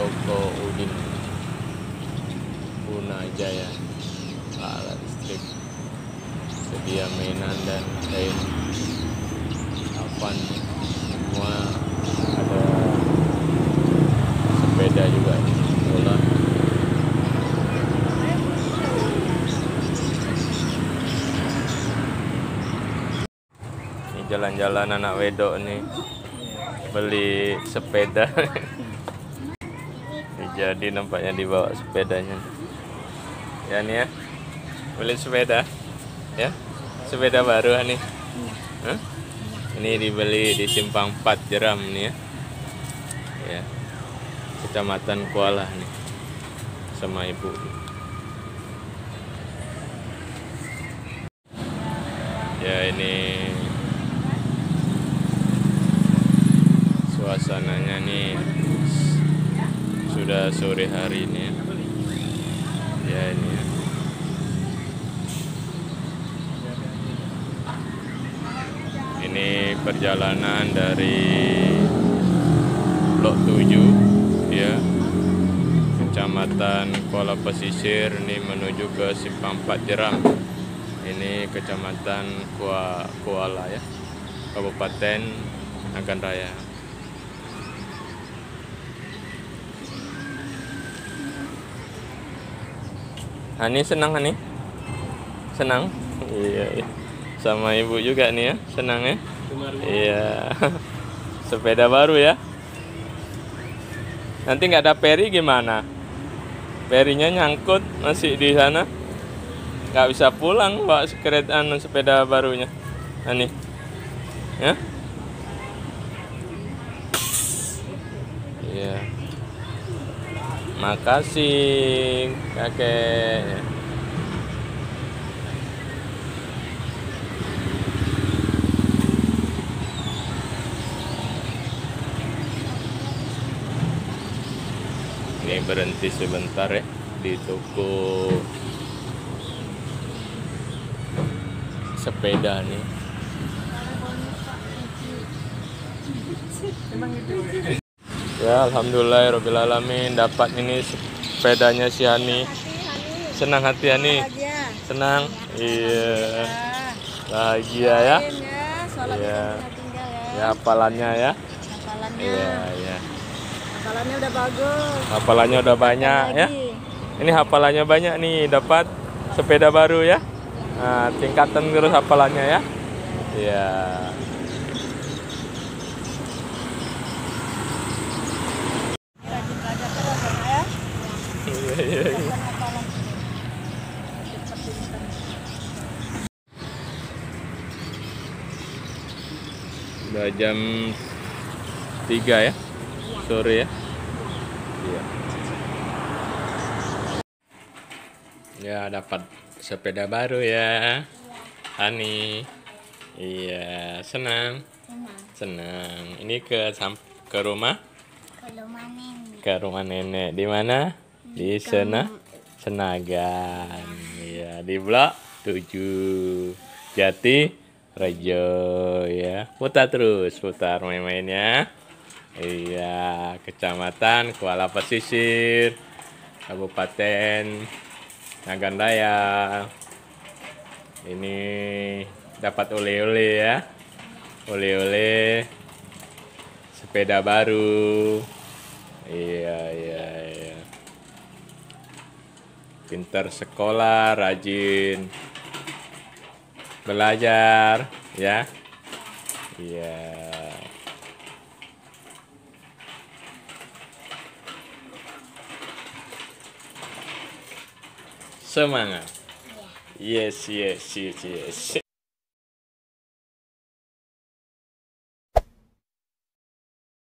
toko Udin Gunajaya alat listrik, sedia mainan dan kain Avan, semua ada, sepeda juga bola. Ini jalan-jalan anak wedok nih beli sepeda. Jadi nampaknya dibawa sepedanya ya nih ya, beli sepeda ya, sepeda baru nih. Hah? Ini dibeli di Simpang 4 Jeram nih ya, Kecamatan Kuala nih, sama ibu. Ya ini suasananya nih, sudah sore hari ini ya ini ya. Ini perjalanan dari Blok 7 ya, Kecamatan Kuala Pesisir ini menuju ke Simpang 4 Jeram. Ini Kecamatan Kuala ya, Kabupaten Nagan Raya. Hani senang, Hani? Senang? Iya, iya. Sama ibu juga nih ya, senang ya? Iya. Sepeda baru ya. Nanti nggak ada peri gimana? Perinya nyangkut masih di sana. Nggak bisa pulang bawa sepeda barunya. Hani. Ya? Iya. Makasih kakek. Ini berhenti sebentar ya di toko sepeda nih. Ya alhamdulillah alamin dapat ini sepedanya si Hani. Senang hati Hani. Senang. Iya. Bahagia ya. Iya. Ya hafalannya ya. Iya, iya. Hafalannya udah bagus. Hafalannya udah banyak ya. Ini hafalannya banyak nih, dapat sepeda baru ya. Nah, tingkatan terus hafalannya ya. Iya. Udah jam 3 ya, sore ya. Iya. Ya dapat sepeda baru ya, Hani. Iya, senang. Senang. Ini ke rumah? Ke rumah nenek. Di mana? Di sana. Senagan. Iya, di Blok 7 Jati Rejo ya. Putar terus, putar main-mainnya. Iya, Kecamatan Kuala Pesisir, Kabupaten Nagan Raya. Ini dapat oleh-oleh ya. Oleh-oleh sepeda baru. Iya, iya, iya. Pintar sekolah, rajin belajar ya. Iya. Semangat. Yes, yes, yes, yes.